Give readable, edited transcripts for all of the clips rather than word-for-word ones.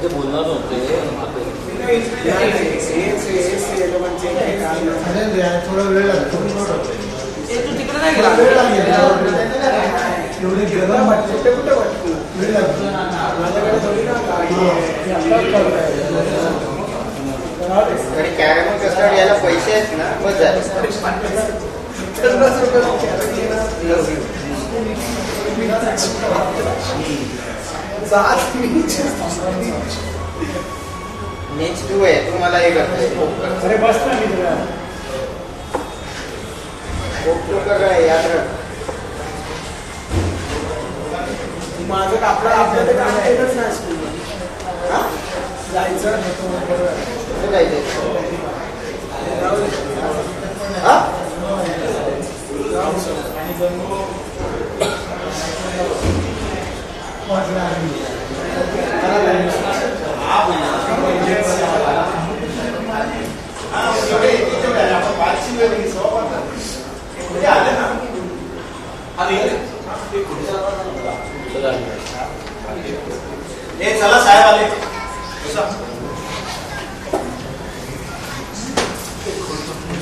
बोलणार होते थोडा वेळ लागतो तिकडे नाही गेला वेळ लागेल एवढे गरम वाटते कुठे वाटतो वेळ लागतो माझ्याकडे थोडी ना कॅरेमल कस्टर्ड याला पैसे आहेत ना बस झाले. 50 रुपये नेक्स्ट टू आहे तुम्हाला हे करताय अरे बस ना मी तुला काय याद राख. माझं आपलं आपल्याला काम केलंच नाही स्कूलला जायचं कुठे जायचंय हा चला साहेब आले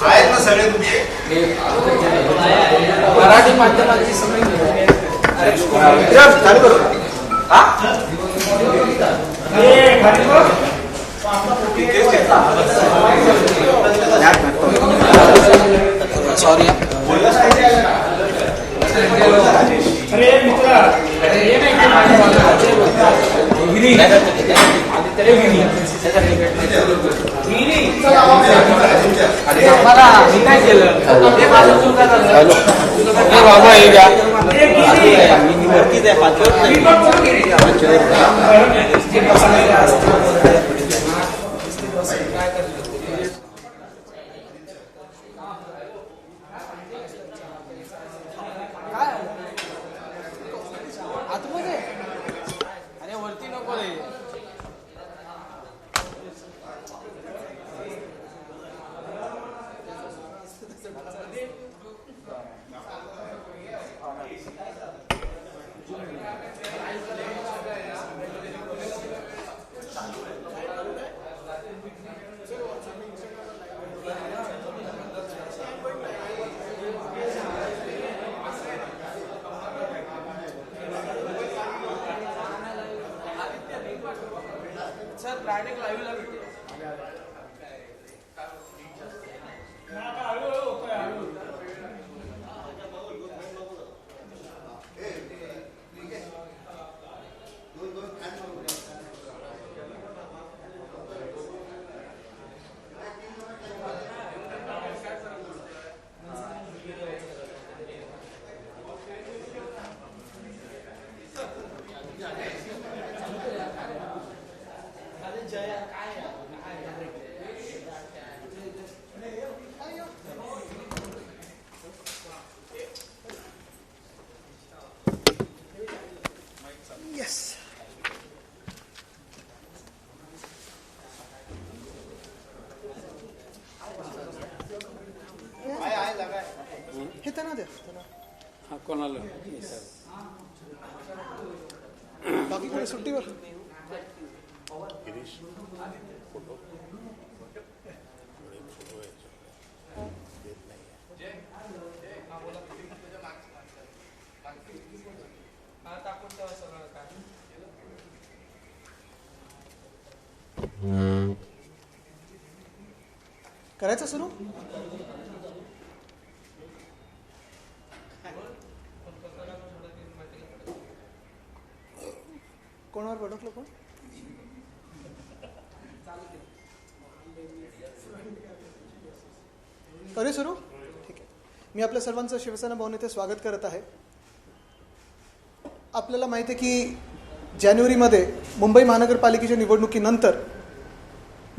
आहेत ना सगळे तुमचे मराठी माध्यमाची सवय चालू करू सॉरी अरे मित्रा मला मी काय केलं बाबा हे घ्या वरतीच आहे आतमध्ये अरे वरती नको रे सर डायरेक्ट लाईव्हला भेटू हे त्यांना द्या हा कोणाला बाकी कोणी सुट्टीवर करायचं सुरू कोणावर भडकलं कोण करू सुरू ठीक आहे. मी आपल्या सर्वांचं शिवसेना भवन येथे स्वागत करत आहे. आपल्याला माहिती आहे की जानेवारीमध्ये मुंबई महानगरपालिकेच्या निवडणुकीनंतर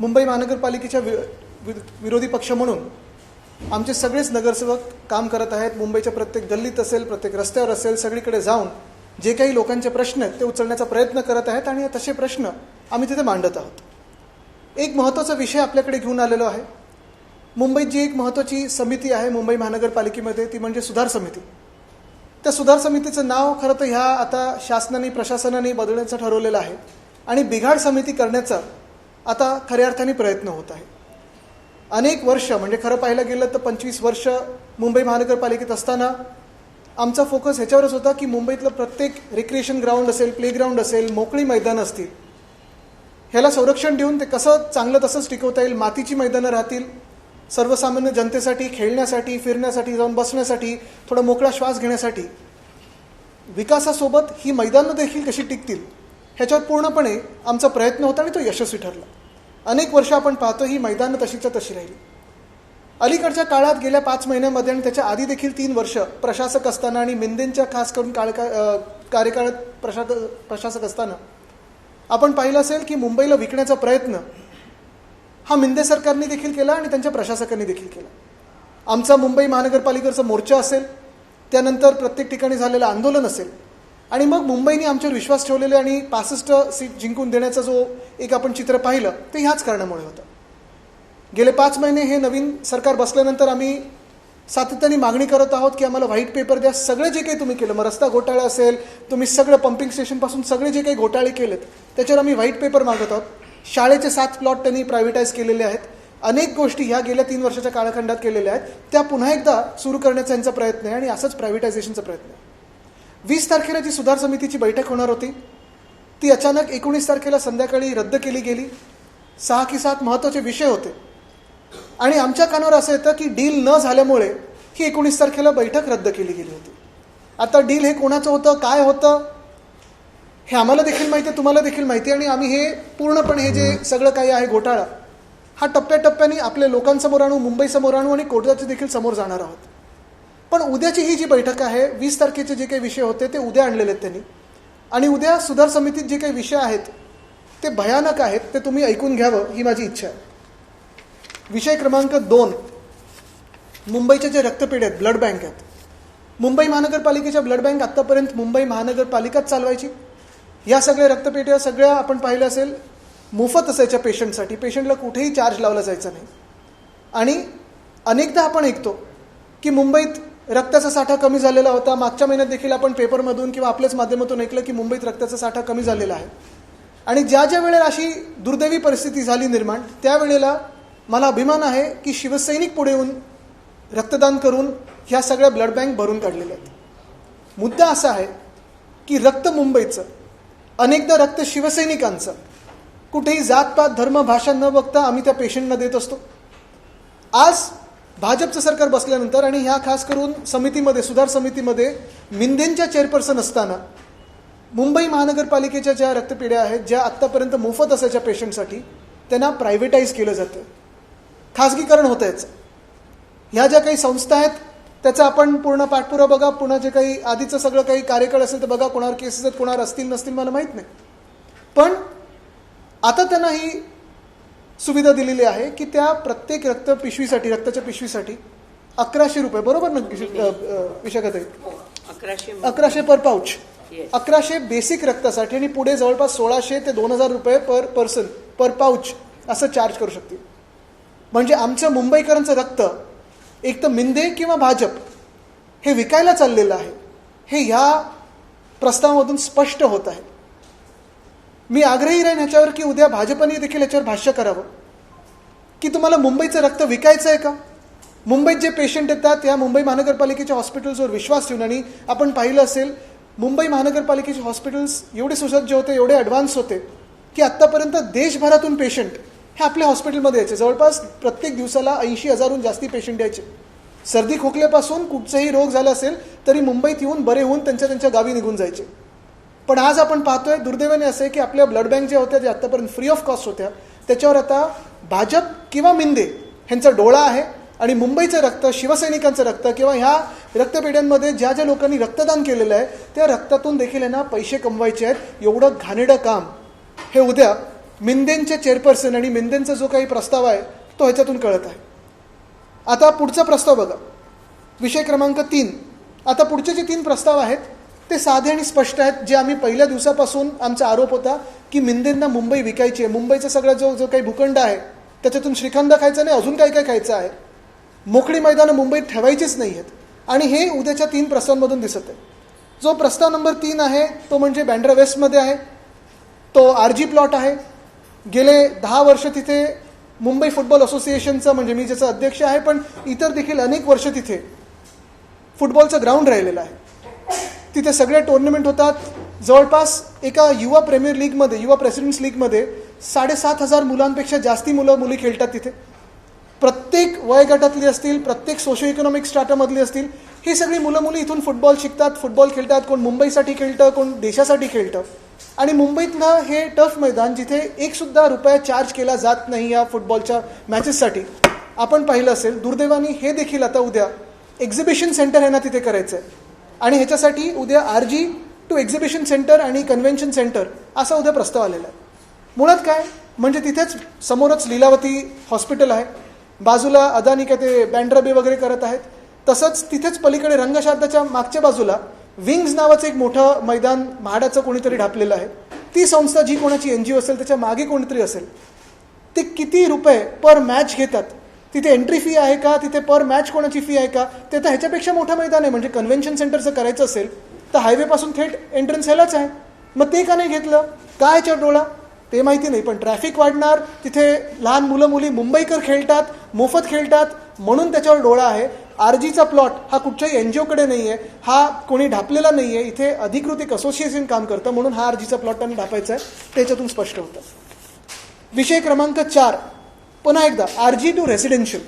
मुंबई महानगरपालिकेच्या विरोधी पक्ष म्हणून आमचे सगळेच नगरसेवक काम करत आहेत. मुंबईच्या प्रत्येक गल्लीत असेल, प्रत्येक रस्त्यावर असेल, सगळीकडे जाऊन जे काही लोकांचे प्रश्न आहेत ते उचलण्याचा प्रयत्न करत आहेत आणि तसे प्रश्न आम्ही तिथे मांडत आहोत. एक महत्त्वाचा विषय आपल्याकडे घेऊन आलेलो आहे. मुंबईत जी एक महत्त्वाची समिती आहे मुंबई महानगरपालिकेमध्ये ती म्हणजे सुधार समिती. त्या सुधार समितीचं नाव खरं तर ह्या आता शासनाने प्रशासनाने बदलण्याचं ठरवलेलं आहे आणि बिघाड समिती करण्याचा आता खऱ्या अर्थाने प्रयत्न होत आहे. अनेक वर्ष म्हणजे खरं पाहायला गेलं तर 25 वर्ष मुंबई महानगरपालिकेत असताना आमचा फोकस ह्याच्यावरच होता की मुंबईतलं प्रत्येक रिक्रिएशन ग्राउंड असेल, प्लेग्राऊंड असेल, मोकळी मैदानं असतील, ह्याला संरक्षण देऊन ते कसं चांगलं तसंच टिकवता येईल. मातीची मैदानं राहतील, सर्वसामान्य जनतेसाठी खेळण्यासाठी, फिरण्यासाठी, जाऊन बसण्यासाठी, थोडा मोकळा श्वास घेण्यासाठी, विकासासोबत ही मैदानं देखील कशी टिकतील ह्याच्यावर पूर्णपणे आमचा प्रयत्न होता आणि तो यशस्वी ठरला. अनेक वर्ष आपण पाहतो ही मैदानं तशीच्या तशी राहिली. अलीकडच्या काळात गेल्या 5 महिन्यामध्ये आणि त्याच्या आधी देखील 3 वर्ष प्रशासक असताना आणि मिंदेंच्या खास करून कार्यकाळात प्रशासक असताना आपण पाहिलं असेल की मुंबईला विकण्याचा प्रयत्न हा मिंदे सरकारने देखील केला आणि त्यांच्या प्रशासकांनी देखील केला. आमचा मुंबई महानगरपालिकेचा मोर्चा असेल, त्यानंतर प्रत्येक ठिकाणी झालेलं आंदोलन असेल आणि मग मुंबईने आमच्यावर विश्वास ठेवलेले आणि 65 सीट जिंकून देण्याचा जो एक आपण चित्र पाहिलं ते ह्याच कारणामुळे होतं. गेले 5 महिने हे नवीन सरकार बसल्यानंतर आम्ही सातत्याने मागणी करत आहोत की आम्हाला व्हाईट पेपर द्या. सगळे जे काही तुम्ही केलं, मग रस्ता घोटाळा असेल, तुम्ही सगळं पंपिंग स्टेशनपासून सगळे जे काही घोटाळे केलेत त्याच्यावर आम्ही व्हाईट पेपर मागत आहोत. शाळेचे 7 प्लॉट त्यांनी प्रायव्हेटाईज केलेले आहेत. अनेक गोष्टी ह्या गेल्या 3 वर्षाच्या कालखंडात केलेल्या आहेत, त्या पुन्हा एकदा सुरू करण्याचा यांचा प्रयत्न आहे आणि असंच प्रायव्हेटायझेशनचा प्रयत्न आहे. 20 तारखेला जी सुधार समितीची बैठक होणार होती ती अचानक 19 तारखेला संध्याकाळी रद्द केली गेली. 6 की 7 महत्त्वाचे विषय होते आणि आमच्या कानावर असं येतं की डील न झाल्यामुळे ही 19 तारखेला बैठक रद्द केली गेली होती. आता डील हे कोणाचं होतं, काय होतं हे आम्हाला देखील माहिती आहे, तुम्हाला देखील माहिती आहे आणि आम्ही हे पूर्णपणे हे जे सगळं काही आहे घोटाळा हा टप्प्याटप्प्याने आपल्या लोकांसमोर आणू, मुंबईसमोर आणू आणि कोर्टाच्या देखील समोर जाणार आहोत. पण उद्याची ही जी बैठक आहे, 20 तारखेचे जे काही विषय होते ते उद्या आणलेले आहेत त्यांनी आणि उद्या सुधार समितीत जे काही विषय आहेत ते भयानक आहेत, ते तुम्ही ऐकून घ्यावं ही माझी इच्छा आहे. विषय क्रमांक 2, मुंबईचे जे रक्तपेढे आहेत, ब्लड बँक आहेत. मुंबई महानगरपालिकेच्या ब्लड बँक आत्तापर्यंत मुंबई महानगरपालिकाच चालवायची. या सगळ्या रक्तपेढ्या सगळ्या आपण पाहिलं असेल मोफत असायच्या पेशंटसाठी, पेशंटला कुठेही चार्ज लावला जायचा नाही. आणि अनेकदा आपण ऐकतो की मुंबईत रक्ताचा साठा कमी झालेला होता. मागच्या महिन्यात देखील आपण पेपरमधून किंवा आपल्याच माध्यमातून ऐकलं की मुंबईत रक्ताचा साठा कमी झालेला आहे. आणि ज्या ज्या वेळेला अशी दुर्दैवी परिस्थिती झाली निर्माण, त्यावेळेला मला अभिमान आहे की शिवसैनिक पुढे येऊन रक्तदान करून ह्या सगळ्या ब्लड बँक भरून काढलेल्या आहेत. मुद्दा असा आहे की रक्त मुंबईचं, अनेकदा रक्त शिवसैनिकांचं, कुठेही जातपात धर्म भाषा न बघता आम्ही त्या पेशंटना देत असतो. आज भाजपचं सरकार बसल्यानंतर आणि ह्या खास करून समितीमध्ये, सुधार समितीमध्ये मिंदेंच्या चेअरपर्सन असताना मुंबई महानगरपालिकेच्या ज्या रक्तपेढ्या आहेत, ज्या आत्तापर्यंत मोफत असायच्या पेशंटसाठी, त्यांना प्रायव्हेटाईज केलं जातं, खाजगीकरण होतं याचं. ह्या ज्या काही संस्था आहेत त्याचा आपण पूर्ण पाठपुरावा बघा, पुन्हा जे काही आधीचं सगळं काही कार्यकाळ असेल तर बघा, कोणावर केसेस आहेत, कोणावर असतील नसतील मला माहीत नाही. पण आता त्यांना ही सुविधा दिलेली आहे की त्या प्रत्येक पिशवीसाठी, रक्ताच्या पिशवीसाठी 1100 रुपये, बरोबर ना विशाखात आहे, 1100 पर पाऊच, 1100 बेसिक रक्तासाठी आणि पुढे जवळपास 1600 ते 2000 रुपये पर पर्सन पर पाऊच असं चार्ज करू शकतील. म्हणजे आमचं मुंबईकरांचं रक्त एक तर मिंदे किंवा भाजप हे विकायला चाललेलं आहे, हे ह्या प्रस्तावामधून स्पष्ट होत आहे. मी आग्रही राहीन ह्याच्यावर की उद्या भाजपने देखील याच्यावर भाष्य करावं की तुम्हाला मुंबईचं रक्त विकायचं आहे का. मुंबईत जे पेशंट येतात या मुंबई महानगरपालिकेच्या हॉस्पिटल्सवर विश्वास ठेवून, आणि आपण पाहिलं असेल मुंबई महानगरपालिकेचे हॉस्पिटल्स एवढे सुसज्ज होते, एवढे ॲडव्हान्स होते की आत्तापर्यंत देशभरातून पेशंट हे आपल्या हॉस्पिटलमध्ये यायचे. जवळपास प्रत्येक दिवसाला 80,000हून जास्ती पेशंट यायचे. सर्दी खोकल्यापासून कुठचाही रोग झाला असेल तरी मुंबईत येऊन बरे होऊन त्यांच्या गावी निघून जायचे. पण आज आपण पाहतोय दुर्दैवाने असे की आपल्या ब्लड बँक ज्या होत्या, ज्या आत्तापर्यंत फ्री ऑफ कॉस्ट होत्या, त्याच्यावर आता भाजप किंवा मिंदे ह्यांचा डोळा आहे आणि मुंबईचं रक्त, शिवसैनिकांचं रक्त किंवा ह्या रक्तपेढ्यांमध्ये ज्या ज्या लोकांनी रक्तदान केलेलं आहे त्या रक्तातून देखील यांना पैसे कमवायचे आहेत. एवढं घाणेरडं काम हे उद्या मिंदेंचे चेअरपर्सन आणि मिंदेंचा जो काही प्रस्ताव आहे तो ह्याच्यातून कळत आहे. आता पुढचा प्रस्ताव बघा, विषय क्रमांक 3. आता पुढचे जे 3 प्रस्ताव आहेत ते साधे आणि स्पष्ट आहेत. जे आम्ही पहिल्या दिवसापासून आमचा आरोप होता की मिंदेंना मुंबई विकायची आहे, मुंबईचा सगळा जो काही भूखंड आहे त्याच्यातून श्रीखंड खायचं नाही, अजून काय काय खायचं आहे. मोकळी मैदानं मुंबईत ठेवायचीच नाही आहेत. आणि हे उद्याच्या 3 प्रस्तावांमधून दिसत आहे. जो प्रस्ताव नंबर 3 आहे तो म्हणजे बँड्रा वेस्टमध्ये आहे. तो RG प्लॉट आहे. गेले 10 वर्ष तिथे मुंबई फुटबॉल असोसिएशनचं, म्हणजे मी ज्याचा अध्यक्ष आहे, पण इतर देखील अनेक वर्ष तिथे फुटबॉलचं ग्राउंड राहिलेलं आहे. तिथे सगळे टुर्नामेंट होतात. जवळपास एका युवा प्रीमियर लीगमध्ये, युवा प्रेसिडेंट्स लीगमध्ये 7,500 मुलांपेक्षा जास्ती मुली खेळतात तिथे. प्रत्येक वयोगटातली असतील, प्रत्येक सोशो इकॉनॉमिक स्ट्रॅटामधली असतील, ही सगळी मुली इथून फुटबॉल शिकतात, फुटबॉल खेळतात. कोण मुंबईसाठी खेळतं, कोण देशासाठी खेळतं. आणि मुंबईतलं हे टफ मैदान जिथे ₹1 चार्ज केला जात नाही या फुटबॉलच्या मॅचेससाठी. आपण पाहिलं असेल, दुर्दैवाने हे देखील आता उद्या एक्झिबिशन सेंटर आहे ना तिथे करायचं आहे. आणि ह्याच्यासाठी उद्या RG टू एक्झिबिशन सेंटर आणि कन्व्हेन्शन सेंटर असा उद्या प्रस्ताव आलेला आहे. मुळात काय म्हणजे तिथेच समोरच लीलावती हॉस्पिटल आहे, बाजूला अदानी काय ते बँड्रा बे वगैरे करत आहेत. तसंच तिथेच पलीकडे रंगशारदाच्या मागच्या बाजूला विंग्ज नावाचं एक मोठं मैदान म्हाडाचं कोणीतरी ढापलेलं आहे. ती संस्था जी कोणाची NGO असेल त्याच्या मागे कोणीतरी असेल. ते किती रुपये पर मॅच घेतात, तिथे एंट्री फी आहे का, तिथे पर मॅच कोणाची फी आहे का, ते तर ह्याच्यापेक्षा मोठं मैदान आहे. म्हणजे कन्व्हेन्शन सेंटरचं करायचं असेल तर हायवेपासून थेट एंट्रन्स ह्यालाच आहे. मग ते का नाही घेतलं, काय याच्यावर डोळा ते माहिती नाही. पण ट्रॅफिक वाढणार, तिथे लहान मुली मुंबईकर खेळतात, मोफत खेळतात, म्हणून त्याच्यावर डोळा आहे. RGचा प्लॉट हा कुठच्याही NGOकडे नाही आहे, हा कोणी ढापलेला नाही आहे. इथे अधिकृत एक असोसिएशन काम करतं, म्हणून हा RGचा प्लॉट त्यांनी ढापायचा आहे. त्याच्यातून स्पष्ट होतं. विषय क्रमांक 4 पुन्हा एकदा RG टू रेसिडेन्शियल,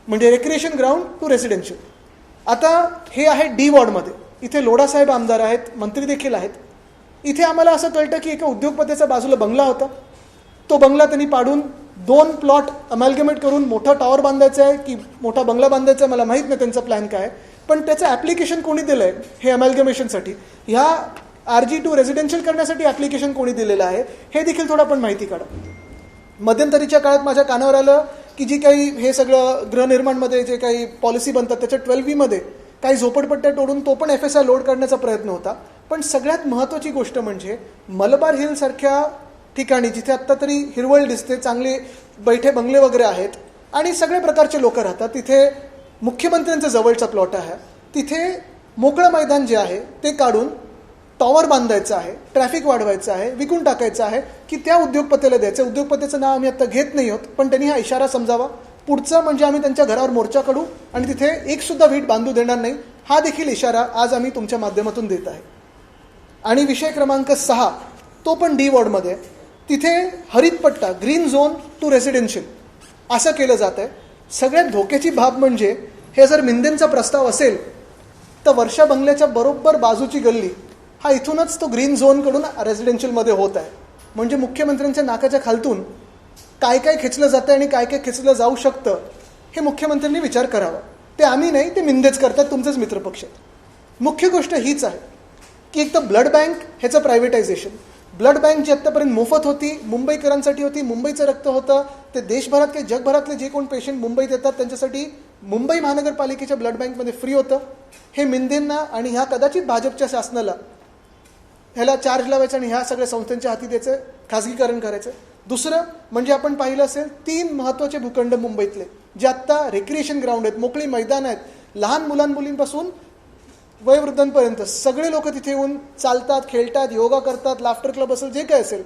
म्हणजे रेक्रिएशन ग्राउंड टू रेसिडेन्शियल. आता हे आहे D वॉर्डमध्ये. इथे लोढासाहेब आमदार आहेत, मंत्री देखील आहेत. इथे आम्हाला असं कळतं की एका उद्योगपतीचा बाजूला बंगला होता. तो बंगला त्यांनी पाडून 2 प्लॉट अमॅल्गमेट करून मोठा टॉवर बांधायचा आहे की मोठा बंगला बांधायचा आहे मला माहीत नाही त्यांचा प्लॅन काय. पण त्याचं ॲप्लिकेशन कोणी दिलं आहे हे अमॅल्गमेशनसाठी, ह्या RG टू रेसिडेन्शियल करण्यासाठी ॲप्लिकेशन कोणी दिलेलं आहे हे देखील थोडं आपण माहिती काढा. मध्यंतरीच्या काळात माझ्या कानावर आलं की जी काही हे सगळं गृहनिर्माणमध्ये जे काही पॉलिसी बनतात त्याच्या 12B काही झोपडपट्ट्या तोडून तो पण FSI लोड करण्याचा प्रयत्न होता. पण सगळ्यात महत्त्वाची गोष्ट म्हणजे मलबार हिलसारख्या ठिकाणी जिथे आत्ता तरी हिरवळ दिसते, चांगले बैठे बंगले वगैरे आहेत आणि सगळे प्रकारचे लोक राहतात, तिथे मुख्यमंत्र्यांचा जवळचा प्लॉट आहे. तिथे मोकळं मैदान जे आहे ते काढून टॉवर बांधायचं आहे, ट्रॅफिक वाढवायचं आहे, विकून टाकायचं आहे की त्या उद्योगपतीला द्यायचं. उद्योगपतीचं नाव आम्ही आत्ता घेत नाही आहोत, पण त्यांनी हा इशारा समजावा. पुढचं म्हणजे आम्ही त्यांच्या घरावर मोर्चा काढू आणि तिथे एकसुद्धा वीट बांधू देणार नाही, हा देखील इशारा आज आम्ही तुमच्या माध्यमातून देत आहे. आणि विषय क्रमांक 6 तो पण D वॉर्डमध्ये. तिथे हरितपट्टा ग्रीन झोन टू रेसिडेन्शियल असं केलं जात आहे. सगळ्यात धोक्याची बाब म्हणजे हे जर मिंदेंचा प्रस्ताव असेल तर वर्षा बंगल्याच्या बरोबर बाजूची गल्ली हा इथूनच तो ग्रीन झोनकडून रेसिडेन्शियलमध्ये होत आहे. म्हणजे मुख्यमंत्र्यांच्या नाकाच्या खालतून काय काय खेचलं जातं आणि काय काय खेचलं जाऊ शकतं हे मुख्यमंत्र्यांनी विचार करावा. ते आम्ही नाही, ते मिंदेच करतात, तुमचेच मित्रपक्ष. मुख्य गोष्ट हीच आहे की एक तर ब्लड बँक ह्याचं प्रायव्हेटायझेशन. ब्लड बँक जी आत्तापर्यंत मोफत होती, मुंबईकरांसाठी होती, मुंबईचं रक्त होतं, ते देशभरात काही जगभरातले जे कोण पेशंट मुंबईत येतात त्यांच्यासाठी मुंबई महानगरपालिकेच्या ब्लड बँकमध्ये फ्री होतं. हे मिंदेंना आणि ह्या कदाचित भाजपच्या शासनाला ह्याला चार्ज लावायचं आणि ह्या सगळ्या संस्थांच्या हाती द्यायचं, खाजगीकरण करायचं. दुसरं म्हणजे आपण पाहिलं असेल 3 महत्त्वाचे भूखंड मुंबईतले जे आत्ता रेक्रिएशन ग्राउंड आहेत, मोकळी मैदान आहेत, लहान मुलींपासून वयोवृद्धांपर्यंत सगळे लोक तिथे येऊन चालतात, खेळतात, योगा करतात, लाफ्टर क्लब असेल जे काय असेल,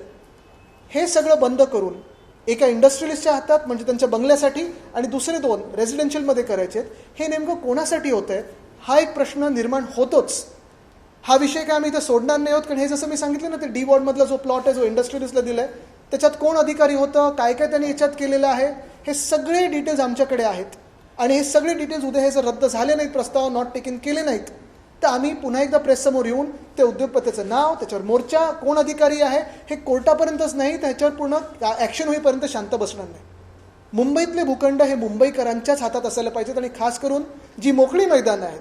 हे सगळं बंद करून एका इंडस्ट्रियलिस्टच्या हातात म्हणजे त्यांच्या बंगल्यासाठी आणि दुसरे 2 रेसिडेन्शियलमध्ये करायचे आहेत. हे नेमकं कोणासाठी होतं आहे हा एक प्रश्न निर्माण होतोच. हा विषय काय आम्ही इथे सोडणार नाही आहोत, कारण हे जसं मी सांगितलं ना, ते D वॉर्डमधला जो प्लॉट आहे जो इंडस्ट्रियलिस्टला दिला आहे त्याच्यात कोण अधिकारी होतं, काय काय त्यांनी याच्यात केलेलं आहे, हे सगळे डिटेल्स आमच्याकडे आहेत. आणि हे सगळे डिटेल्स उद्या हे जर रद्द झाले नाहीत, प्रस्ताव नॉट टेकन केले नाहीत, तर आम्ही पुन्हा एकदा प्रेससमोर येऊन ते उद्योगपतीचं नाव, त्याच्यावर मोर्चा, कोण अधिकारी आहे हे कोर्टापर्यंतच नाही, त्याच्यावर पूर्ण ॲक्शन होईपर्यंत शांत बसणार नाही. मुंबईतले भूखंड हे मुंबईकरांच्याच हातात असायला पाहिजेत. आणि खास करून जी मोकळी मैदानं आहेत,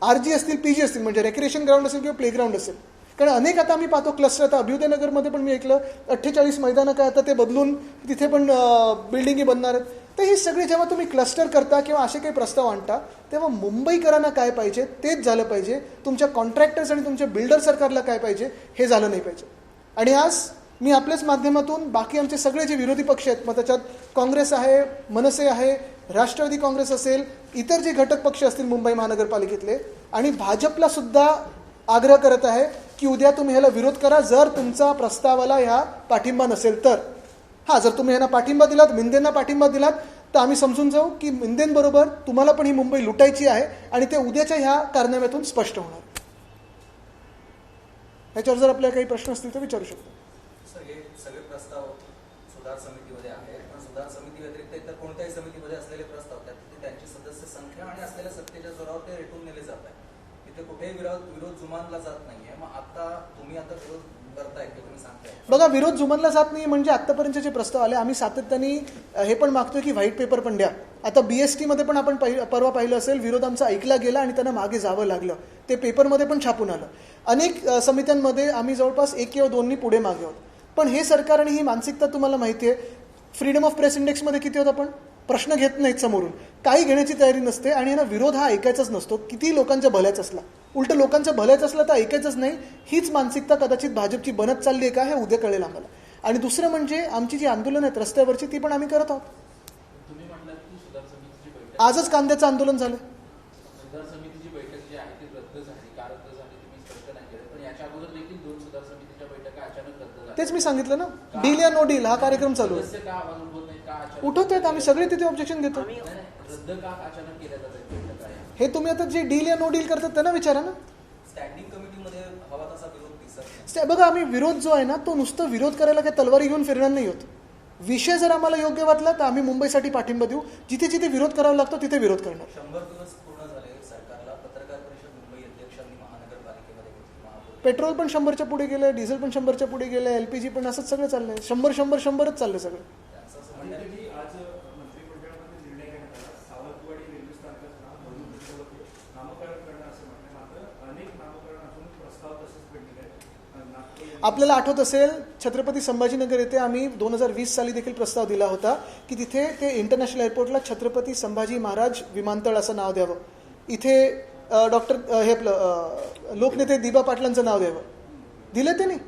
RG असतील, PG असतील, म्हणजे रेक्रिएशन ग्राउंड असेल किंवा प्लेग्राऊंड असेल, कारण अनेक आता आम्ही पाहतो क्लस्टर. आता अभ्युदयनगरमध्ये पण मी ऐकलं 48 मैदानं काय आता ते बदलून तिथे पण बिल्डिंगी बनणार आहेत. तर हे सगळे जेव्हा तुम्ही क्लस्टर करता किंवा असे काही प्रस्ताव आणता तेव्हा मुंबईकरांना काय पाहिजे तेच झालं पाहिजे. तुमच्या कॉन्ट्रॅक्टर्स आणि तुमच्या बिल्डर सरकारला काय पाहिजे हे झालं नाही पाहिजे. आणि आज मी आपल्याच माध्यमातून बाकी आमचे सगळे जे विरोधी पक्ष आहेत, मग त्याच्यात काँग्रेस आहे, मनसे आहे, राष्ट्रवादी काँग्रेस असेल, इतर जे घटक पक्ष असतील मुंबई महानगरपालिकेतले, आणि भाजपला सुद्धा आग्रह करत आहे की उद्या तुम्ही ह्याला विरोध करा जर तुमचा प्रस्तावाला ह्या पाठिंबा नसेल तर. जर तुम्ही ह्यांना पाठिंबा दिलात, मिंदेंना पाठिंबा दिलात, तर आम्ही समजून जाऊ की मिंदेंबरोबर तुम्हाला पण ही मुंबई लुटायची आहे आणि ते उद्याच्या ह्या कारनाम्यातून स्पष्ट होणार. ह्याच्यावर जर आपल्याला काही प्रश्न असतील तर विचारू शकतो. सर, हे सगळे प्रस्ताव सुधार समितीमध्ये आहेत, पण सुधार समिती व्यतिरिक्त इतर कोणत्याही समितीमध्ये असलेले प्रस्ताव त्यात त्यांची सदस्य संख्या आणि असलेल्या सत्तेच्या जोरावर ते रेटून नेले जात आहे. तिथे कुठेही विरोध जुमानला जात नाहीये. मग आता तुम्ही विरोध करताय ते तुम्ही सांगताय. बघा, विरोध जुमानला जात नाही म्हणजे आतापर्यंत जे प्रस्ताव आले, आम्ही सातत्याने हे पण मागतोय की व्हाईट पेपर पण द्या. आता BST मध्ये पण आपण परवा पाहिलं असेल, विरोध आमचा ऐकला गेला आणि त्यांना मागे जावं लागलं. ते पेपरमध्ये पण छापून आलं. अनेक समित्यांमध्ये आम्ही जवळपास 1 किंवा 2 पुढे मागे आहोत. पण हे सरकार आणि ही मानसिकता तुम्हाला माहिती आहे. फ्रीडम ऑफ प्रेस इंडेक्समध्ये किती होत आपण प्रश्न घेत नाहीत समोरून, काही घेण्याची तयारी नसते आणि यांना विरोध हा ऐकायचाच नसतो. किती लोकांच्या भल्याच असला, उलट लोकांच्या भल्याच असला तर ऐकायचंच नाही. हीच मानसिकता कदाचित भाजपची बनत चालली आहे का, हे उद्या कळेल आम्हाला. आणि दुसरं म्हणजे आमची जी आंदोलन आहेत रस्त्यावरची, ती पण आम्ही करत आहोत. आजच कांद्याचं आंदोलन झालं. सुधार समितीची बैठक जी आहे ती रद्द झाली, का रद्द झाली तुम्ही स्पष्ट नाही केलं, पण याच्या अगोदर देखील 2 सुधार समितीच्या बैठका अचानक रद्द झाल्या. तेच मी सांगितलं ना, डील या नो डील हा कार्यक्रम चालू आहे. सदस्य का आवाज उठवत नाही, का अचानक उठवत आहेत, आम्ही सगळे तिथे ऑब्जेक्शन घेतो. रद्द का अचानक केल्या जातात बैठका? हे तुम्ही आता जे डील या नो डील करतात त्यांना विचारा ना. स्टँडिंग कमिटीमध्ये हवा तसा विरोध दिसत नाही. बघा, आम्ही विरोध जो आहे ना, तो नुसतं विरोध करायला काही तलवारी घेऊन फिरणार नाही होत. विषय जर आम्हाला योग्य वाटला तर आम्ही मुंबईसाठी पाठिंबा देऊ. जिथे जिथे विरोध करावा लागतो तिथे विरोध करणार. 100 दिवस पूर्ण झाले सरकारला. पत्रकार परिषद मुंबई अध्यक्षांनी महानगरपालिकेमध्ये घेतली. महापौर पेट्रोल पण 100च्या पुढे गेलं, डिझेल पण 100च्या पुढे गेलं, LPG पण असंच सगळं चाललंय. 100च चाललंय सगळं. त्यांचं असं म्हणणं आहे की आज मंत्रिमंडळामध्ये निर्णय घेण्यात आला सावंतवाडी रेल्वे स्थानकाचं नाव भरून नामकरण करणं असं म्हणणं. मात्र अनेक नामकरण असून प्रस्ताव तसंच पेंडिंग आहे. आपल्याला आठवत असेल, छत्रपती संभाजीनगर येथे आम्ही 2020 साली देखील प्रस्ताव दिला होता की तिथे ते इंटरनॅशनल एअरपोर्टला छत्रपती संभाजी महाराज विमानतळ असं नाव द्यावं. इथे लोकनेते दिबा पाटलांचं नाव द्यावं. दिलं ते नाही.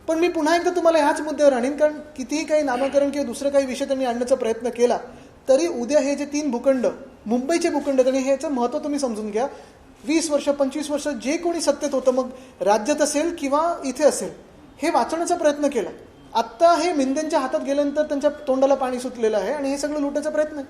पण मी पुन्हा एकदा तुम्हाला ह्याच मुद्द्यावर आणीन, कारण कितीही काही नामकरण किंवा दुसरं काही विषय त्यांनी आणण्याचा प्रयत्न केला तरी उद्या हे जे 3 भूखंड, मुंबईचे भूखंड, आणि ह्याचं महत्त्व तुम्ही समजून घ्या. 20 वर्ष 25 वर्ष जे कोणी सत्तेत होतं, मग राज्यात असेल किंवा इथे असेल, हे वाचवण्याचा प्रयत्न केला. आत्ता हे मिंदेंच्या हातात गेल्यानंतर त्यांच्या तोंडाला पाणी सुटलेलं आहे आणि हे सगळं लुटायचा प्रयत्न आहे.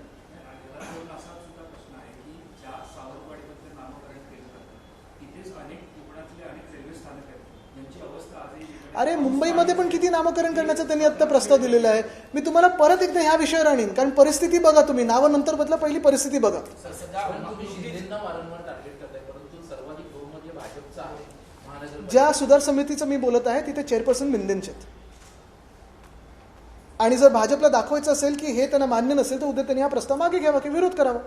असा सुद्धा प्रश्न आहे की ज्या सावंतवाडीमध्ये नामकरण केलं जातं तिथेच अनेक कोकणातले अनेक रेल्वे स्थानक आहेत, यांची अवस्था आजही अरे, मुंबईमध्ये पण किती नामकरण करण्याचा त्यांनी आत्ता प्रस्ताव दिलेला आहे. मी तुम्हाला परत एकदा ह्या विषयावर आणीन, कारण परिस्थिती बघा तुम्ही. नावं नंतर बदला, पहिली परिस्थिती बघा. तुम्ही शिंदेंना वारंवार टार्गेट करताय, परंतु सर्वाधिक बहुमत हे भाजपचं आहे. ज्या सुधार समितीचं मी बोलत आहे तिथे चेअरपर्सन मिंदेंचे आहेत. आणि जर भाजपला दाखवायचं असेल की हे त्यांना मान्य नसेल तर उद्या त्यांनी हा प्रस्ताव मागे घ्यावा की विरोध करावा.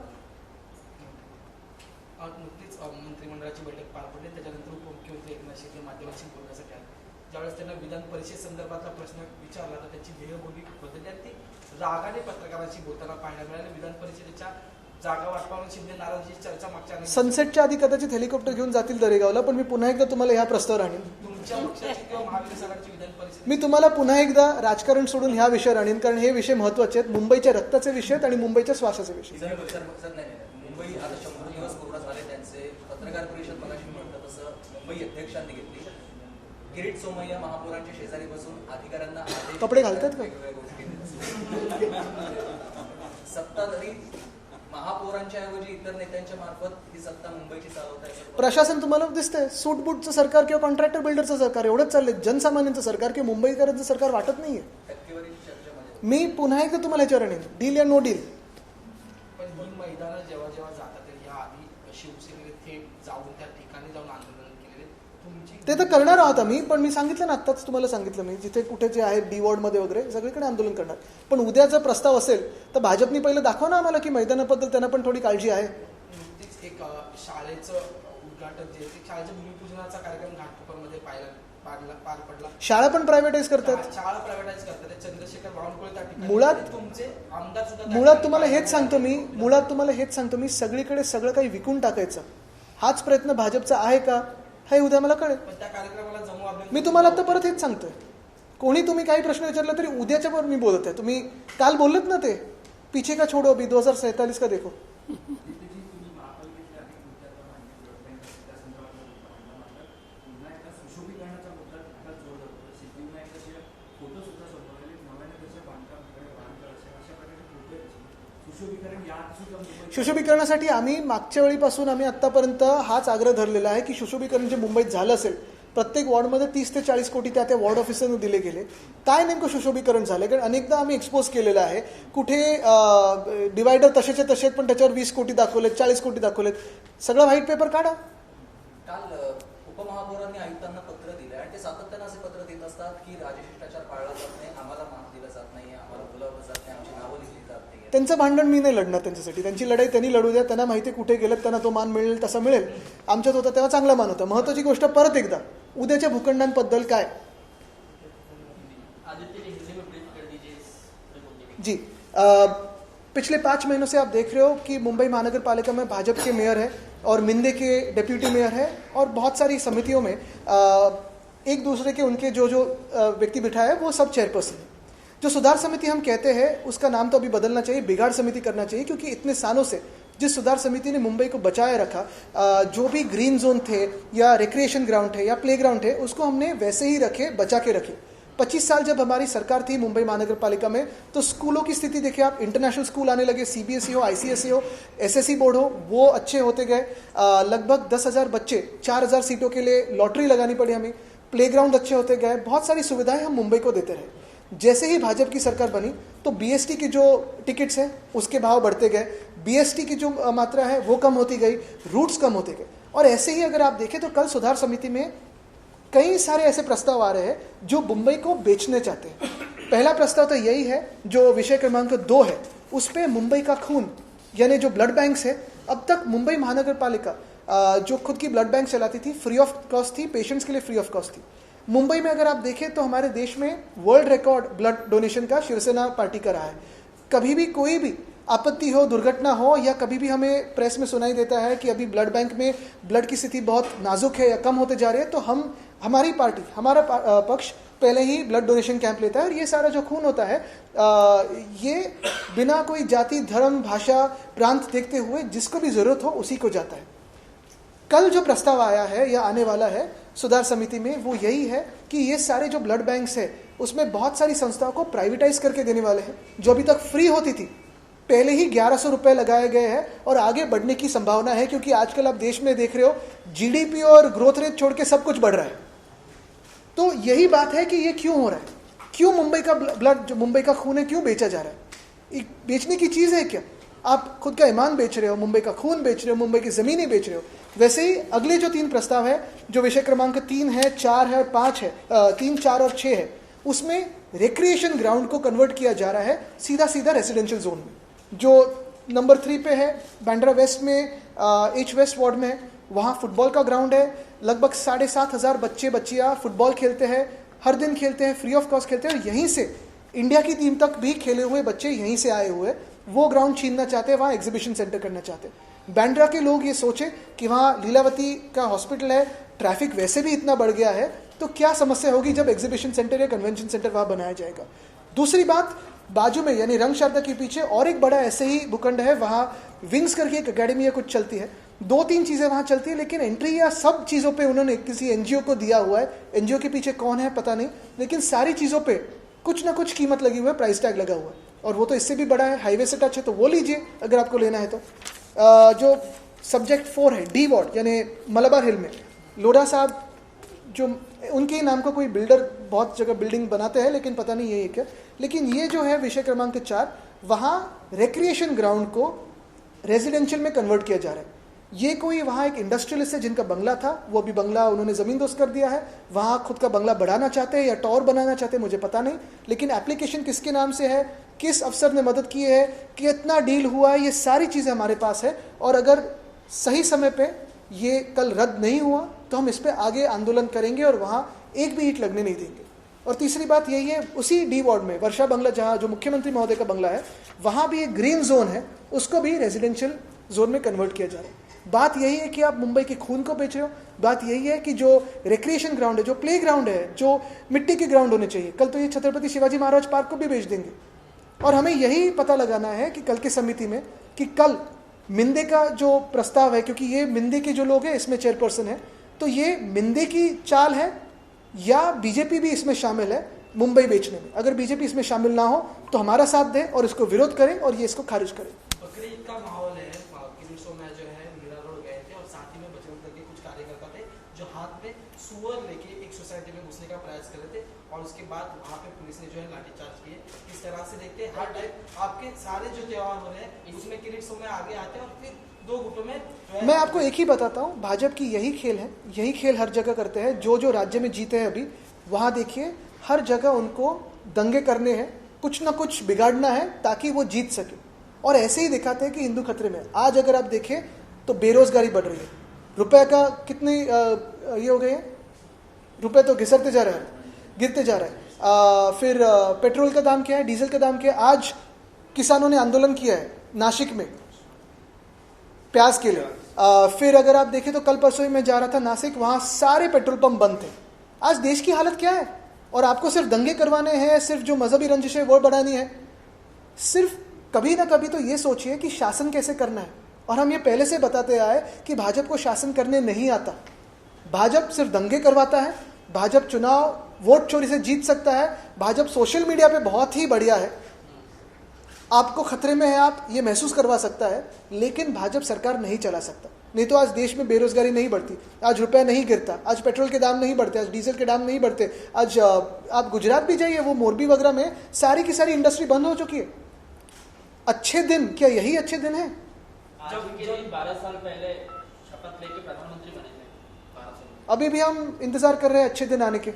नुकतीच मंत्रिमंडळाची बैठक पार पडली. त्याच्यानंतर उपमुख्यमंत्री एकनाथ शिंदे माध्यमांशी बोलण्यासाठी आले. ज्यावेळेस त्यांना विधान परिषद संदर्भातला प्रश्न विचारला तर त्याची देहबोली बदलली आणि ती रागाने पत्रकारांशी बोलताना पाहायला मिळाले. विधान परिषदेच्या जागा वाटपावर शिंदे नाराजीची चर्चा मागच्या सनसेटच्या आधी कदाचित हेलिकॉप्टर घेऊन जातील दरेगावला. पण मी पुन्हा एकदा तुम्हाला ह्या प्रस्तावावर आणीन. तुमच्या पक्षाची किंवा महाविकास आघाडीची विधान परिषद मी तुम्हाला पुन्हा एकदा राजकारण सोडून ह्या विषयावर आणीन, कारण हे विषय महत्वाचे आहेत. मुंबईच्या रक्ताचे विषय आहेत आणि मुंबईच्या श्वासाचे विषय. सर नाही, मुंबई आता 100 दिवस पूर्ण झाले त्यांचे. पत्रकार परिषद मगाशी म्हटलं तसं मुंबई अध्यक्षांनी घेतली. किरीट सोमय्या महापौरांच्या शेजारी बसून अधिकाऱ्यांना कपडे घालतात का? वेगवेगळ्या गोष्टी सत्ताधारी महापौरांच्या ऐवजी इतर नेत्यांच्या मार्फत ही सत्ता मुंबईची चालवत आहे. प्रशासन तुम्हाला दिसतंय सूटबूटचं सरकार किंवा कॉन्ट्रॅक्टर बिल्डरचं सरकार एवढंच चाललंय. जनसामान्यांचं सरकार किंवा मुंबईकरांचं सरकार वाटत नाहीये. टक्केवारीची चर्चेमध्ये मी पुन्हा एकदा तुम्हाला ह्याच्यावर आणीन, डील या नो डील. पण ही मैदानं जेव्हा जेव्हा जातात तर या आधी शिवसेनेने थेट जाऊन त्या ठिकाणी जाऊन आंदोलन केलेले. तुमची ते तर करणार आहोत आम्ही, पण मी सांगितलं ना, आत्ताच तुम्हाला सांगितलं मी, जिथे कुठे जे आहे डी वॉर्डमध्ये वगैरे सगळीकडे आंदोलन करणार. पण उद्या जर प्रस्ताव असेल तर भाजपनी पहिलं दाखवा ना आम्हाला की मैदानाबद्दल त्यांना पण थोडी काळजी आहे. नुकतीच एक शाळेचं उद्घाटन जे शाळेच्या भूमिपूजनाचा कार्यक्रम घाटकोपरमध्ये पार पडला. शाळा पण प्रायव्हेटाईज करतात. शाळा प्रायव्हेटाईज करतात. चंद्रशेखर बावनकुळे त्या ठिकाणी मुळात- तुमचे आमदार सुद्धा मुळात तुम्हाला हेच सांगतो मी सगळीकडे सगळं काही विकून टाकायचं हाच प्रयत्न भाजपचा आहे का, हे उद्या मला कळेल. पण त्या कार्यक्रमाला जमू मी तुम्हाला आता परत हेच सांगतोय कोणी तुम्ही काही प्रश्न विचारला तरी उद्याच्यावर मी बोलत आहे. तुम्ही काल बोललेत ना ते पीछे का छोडो अभी 2047 का देखो. दीप्तीजी, तुम्ही महापालिकेतले अनेक मुद्दे आता मांडले, ब्लड बँक त्या संदर्भातला मुद्दा मांडला. मात्र पुन्हा एकदा सुशोभीकरणाचा मुद्दा तितकाच जोर धरतो. सिद्धिविनायकाचे फोटो सुद्धा समोर आले. नव्याने त्याचं बांधकाम असेल अशा प्रकारे फोटो आहेत. सुशोभीकरण या सुद्धा मुंबईत सुशोभीकरणासाठी आम्ही मागच्या वेळीपासून आम्ही आत्तापर्यंत हाच आग्रह धरलेला आहे की सुशोभीकरण जे मुंबईत झालं असेल प्रत्येक वॉर्डमध्ये 30 ते 40 कोटी त्या वॉर्ड ऑफिसरने दिले गेले. काय नेमकं सुशोभीकरण झालं? कारण अनेकदा आम्ही एक्सपोज केलेलं आहे. कुठे डिवायडर तसेच्या तसेच पण त्याच्यावर 20 कोटी दाखवलेत, 40 कोटी दाखवलेत. सगळं व्हाईट पेपर काढा. काल उपमहापौरांनी आयुक्तांना पत्र दिलं आणि ते सातत्यानं असे पत्र देत असतात की राजशिष्टाचार पाळला जात नाही, आम्हाला मान दिलं जात नाही, आम्हाला बोलावलं जात नाही, आमची नावं लिहिली जात नाही. त्यांचं भांडण मी नाही लढणार त्यांच्यासाठी. त्यांची लढाई त्यांनी लढू द्या. त्यांना माहिती कुठे गेलं, त्यांना तो मान मिळेल तसा मिळेल. आमच्यात होता तेव्हा चांगला मान होता. महत्त्वाची गोष्ट परत एकदा उद्याच्या भूखंडांबद्दल काय जी पिछले 5 महीनों से आप देख रहे हो कि मुंबई महानगर पालिका में भाजपा के मेयर है और मिंदे के डिप्यूटी मेयर है और बहुत सारी समितियों में एक दूसरे के उनके जो व्यक्ति बिठाए वो सब चेयरपर्सन है. जो सुधार समिति हम कहते हैं उसका नाम तो अभी बदलना चाहिए, बिगाड़ समिति करना चाहिए. क्योंकि इतने सालों से जिस सुधार समिति ने मुंबई को बचाए रखा, जो भी ग्रीन जोन थे या रिक्रिएशन ग्राउंड थे या प्ले ग्राउंड थे उसको हमने वैसे ही रखे, बचा के रखे. 25 साल जब हमारी सरकार थी मुंबई महानगर पालिका में तो स्कूलों की स्थिति देखिए आप. इंटरनेशनल स्कूल आने लगे, सीबीएसई हो, आईसीएसई हो, एसएससी बोर्ड हो, वो अच्छे होते गए. लगभग 10,000 बच्चे, 4,000 सीटों के लिए लॉटरी लगानी पड़ी हमें. प्लेग्राउंड अच्छे होते गए. बहुत सारी सुविधाएं हम मुंबई को देते रहे. जैसे ही भाजपा की सरकार बनी तो बीएसटी की जो टिकट्स हैं उसके भाव बढ़ते गए, बीएसटी की जो मात्रा है वो कम होती गई, रूट्स कम होते गए. और ऐसे ही अगर आप देखें तो कल सुधार समिति में कई सारे ऐसे प्रस्ताव आ रहे हैं जो मुंबई को बेचने चाहते हैं. पहला प्रस्ताव तो यही है जो विषय क्रमांक 2 है, उस पर मुंबई का खून यानी जो ब्लड बैंक्स है. अब तक मुंबई महानगर पालिका जो खुद की ब्लड बैंक चलाती थी, फ्री ऑफ कॉस्ट थी, पेशेंट्स के लिए फ्री ऑफ कॉस्ट थी. मुंबई में अगर आप देखें तो हमारे देश में वर्ल्ड रिकॉर्ड ब्लड डोनेशन का शिवसेना पार्टी का रहा है. कभी भी कोई भी आपत्ति हो, दुर्घटना हो या कभी भी हमें प्रेस में सुनाई देता है कि अभी ब्लड बैंक में ब्लड की स्थिति बहुत नाजुक है या कम होते जा रही है, तो हमारी पार्टी, हमारा पक्ष पहले ही ब्लड डोनेशन कैंप लेता है. और ये सारा जो खून होता है ये बिना कोई जाति, धर्म, भाषा, प्रांत देखते हुए जिसको भी जरूरत हो उसी को जाता है. कल जो प्रस्ताव आया है या आने वाला है सुधार समिति में वो यही है कि ये सारे जो ब्लड बैंक्स है उसमें बहुत सारी संस्थाओं को प्राइवेटाइज करके देने वाले हैं. जो अभी तक फ्री होती थी पहले ही 1100 रुपए लगाए गए हैं और आगे बढ़ने की संभावना है. क्योंकि आजकल आप देश में देख रहे हो जीडीपी और ग्रोथ रेट छोड़ के सब कुछ बढ़ रहा है. तो यही बात है कि ये क्यों हो रहा है, क्यों मुंबई का ब्लड, जो मुंबई का खून है, क्यों बेचा जा रहा है. बेचने की चीज है क्या? आप खुद का ईमान बेच रहे हो, मुंबई का खून बेच रहे हो, मुंबई की जमीनें बेच रहे हो. वैसे ही अगले जो 3 प्रस्ताव है जो विषय क्रमांक 3 है, 4 है और 5 है, 3, 4 और 6 है, उसमें रिक्रिएशन ग्राउंड को कन्वर्ट किया जा रहा है सीधा सीधा रेसिडेंशियल जोन में. जो नंबर 3 पे है बांद्रा वेस्ट में, एच वेस्ट वार्ड में, वहाँ फुटबॉल का ग्राउंड है. लगभग 7,500 बच्चे बच्चियाँ फुटबॉल खेलते हैं, हर दिन खेलते हैं, फ्री ऑफ कॉस्ट खेलते हैं. और यहीं से इंडिया की टीम तक भी खेले हुए बच्चे यहीं से आए हुए, वो ग्राउंड छीनना चाहते हैं, वहाँ एग्जीबिशन सेंटर करना चाहते हैं. बांद्रा के लोग ये सोचे कि वहाँ लीलावती का हॉस्पिटल है, ट्रैफिक वैसे भी इतना बढ़ गया है, तो क्या समस्या होगी जब एग्जीबिशन सेंटर या कन्वेंशन सेंटर वहाँ बनाया जाएगा. दूसरी बात, बाजू में यानी रंग शारदा के पीछे और एक बड़ा ऐसे ही भूखंड है, वहाँ विंग्स करके एक अकेडमी या कुछ चलती है. 2-3 चीज़ें वहाँ चलती है, लेकिन एंट्री या सब चीज़ों पे उन्होंने किसी एनजीओ को दिया हुआ है. एनजीओ के पीछे कौन है पता नहीं, लेकिन सारी चीज़ों पे कुछ ना कुछ कीमत लगी हुई है, प्राइस टैग लगा हुआ है. और वो तो इससे भी बड़ा है, हाईवे से टच है, तो वो लीजिए अगर आपको लेना है तो. जो सब्जेक्ट 4 है डी वार्ड यानी मलाबार हिल में, लोढ़ा साहब जो उनके नाम का कोई बिल्डर बहुत जगह बिल्डिंग बनाते हैं, लेकिन पता नहीं ये क्या. लेकिन ये जो है विषय क्रमांक 4, वहाँ रिक्रिएशन ग्राउंड को रेजिडेंशियल में कन्वर्ट किया जा रहा है. ये कोई वहाँ एक इंडस्ट्रियलिस्ट है जिनका बंगला था, वो भी बंगला उन्होंने ज़मींदोज़ कर दिया है. वहाँ खुद का बंगला बढ़ाना चाहते हैं या टॉवर बनाना चाहते हैं, मुझे पता नहीं. लेकिन एप्लीकेशन किसके नाम से है, किस अफसर ने मदद की है, कितना डील हुआ है, ये सारी चीज़ें हमारे पास है. और अगर सही समय पे ये कल रद्द नहीं हुआ तो हम इस पर आगे आंदोलन करेंगे और वहाँ एक भी ईंट लगने नहीं देंगे. और तीसरी बात यही है, उसी डी वार्ड में वर्षा बंगला जहाँ जो मुख्यमंत्री महोदय का बंगला है, वहाँ भी एक ग्रीन जोन है, उसको भी रेजिडेंशियल जोन में कन्वर्ट किया जा रहा है. बात यही है कि आप मुंबई के खून को बेच रहे हो। बात यही है कि जो रिक्रिएशन ग्राउंड है, जो प्ले ग्राउंड है, जो मिट्टी के ग्राउंड होने चाहिए, कल तो ये छत्रपति शिवाजी महाराज पार्क को भी बेच देंगे। और हमें यही पता लगाना है कि कल की समिति में कि कल मिंदे का जो प्रस्ताव है, क्योंकि ये मिंदे के जो लोग हैं इसमें चेयरपर्सन है, तो ये मिंदे की चाल है या बीजेपी भी इसमें शामिल है मुंबई बेचने में। अगर बीजेपी इसमें शामिल ना हो तो हमारा साथ दें और इसको विरोध करें और ये इसको खारिज करें। बकरीद का माहौल है, किरीटों में जो है मीरा रोड गए थे और साथ ही में बजरंग दल के कुछ कार्यकर्ता थे जो हाथ में सुअर लेके एक सोसाइटी में घुसने का प्रयास कर रहे थे और उसके बाद वहाँ पे पुलिस ने जो है लाठीचार्ज किए। इस तरह से देखते हैं हर टाइम आपके सारे जो त्योहार हो रहे हैं उसमें किरीटों में आगे आते हैं और फिर दो गुटों में। मैं आपको एक ही बताता हूँ, भाजपा की यही खेल है, यही खेल हर जगह करते हैं। जो राज्य में जीते हैं अभी वहाँ देखिए हर जगह उनको दंगे करने हैं, कुछ ना कुछ बिगाड़ना है ताकि वो जीत सके, और ऐसे ही दिखाते हैं कि हिंदू खतरे में। आज अगर आप देखें तो बेरोजगारी बढ़ रही है, रुपए का कितने ये हो गए हैं, रुपए तो घिसरते जा रहा है, गिरते जा रहा है। फिर पेट्रोल का दाम क्या है, डीजल का दाम क्या है। आज किसानों ने आंदोलन किया है नासिक में प्याज के लिए। फिर अगर आप देखें तो कल परसों ही मैं जा रहा था नासिक, वहां सारे पेट्रोल पंप बंद थे। आज देश की हालत क्या है, और आपको सिर्फ दंगे करवाने हैं, सिर्फ जो मजहबी रंजिश है वो बढ़ानी है। सिर्फ कभी ना कभी तो ये सोचिए कि शासन कैसे करना है। और हम ये पहले से बताते आए कि भाजपा को शासन करने नहीं आता, भाजपा सिर्फ दंगे करवाता है। भाजपा चुनाव वोट चोरी से जीत सकता है, भाजपा सोशल मीडिया पे बहुत ही बढ़िया है, आपको खतरे में है आप ये महसूस करवा सकता है, लेकिन भाजपा सरकार नहीं चला सकता। नहीं तो आज देश में बेरोजगारी नहीं बढ़ती, आज रुपया नहीं गिरता, आज पेट्रोल के दाम नहीं बढ़ते, आज डीजल के दाम नहीं बढ़ते। आज आप गुजरात भी जाइए, वो मोरबी वगैरह में सारी की सारी इंडस्ट्री बंद हो चुकी है। अच्छे दिन, क्या यही अच्छे दिन है? जब 12 साल पहले शपथ लेके प्रधानमंत्री बने थे, 12 साल अभी भी हम इंतजार कर रहे हैं अच्छे दिन आने के।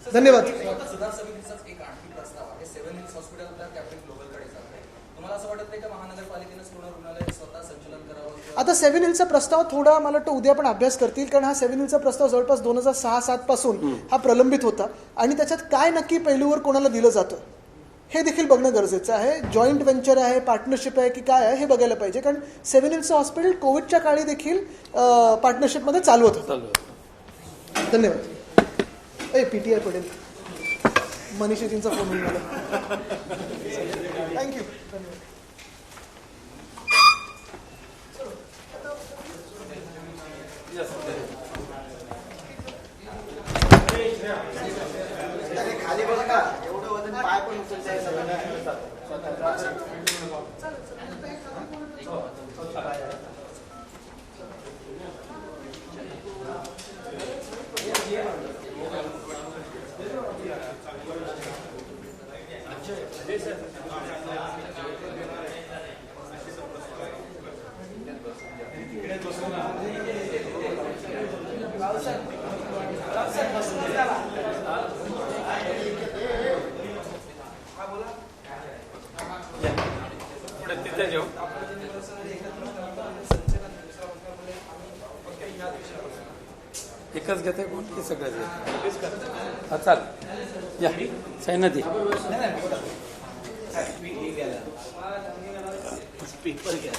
धन्यवाद। सुधार समितीचाच एक आणखी प्रस्ताव आहे, 7 हिल्स हॉस्पिटल कॅप्टन ग्लोबलकडे जात आहे। तुम्हाला असं वाटत नाही का महानगरपालिकेने पूर्ण रुग्णालय स्वतः संचालन करावं? आता 7 हिलचा प्रस्ताव थोडा मला वाटतं उद्या पण अभ्यास करतील, कारण हा 7 हिलचा प्रस्ताव जवळपास 2006-07 पासून हा प्रलंबित होता आणि त्याच्यात काय नक्की पैलूवर कोणाला दिलं जातं हे देखील बघणं गरजेचं आहे। जॉईंट व्हेंचर आहे, पार्टनरशिप आहे की काय आहे हे बघायला पाहिजे, कारण 7 हिलचं हॉस्पिटल कोविडच्या काळी देखील पार्टनरशिपमध्ये चालवत होतं। धन्यवाद। पीटीआय पडेल, मनीषजींचा फोन येऊन मला। थँक्यू। खाली बघ ना, एवढं वजन पाय पण उचलता येत नाही. एकच घेते कोण की सगळं घेते? हा चाल या साईनाथी पेपर घ्या.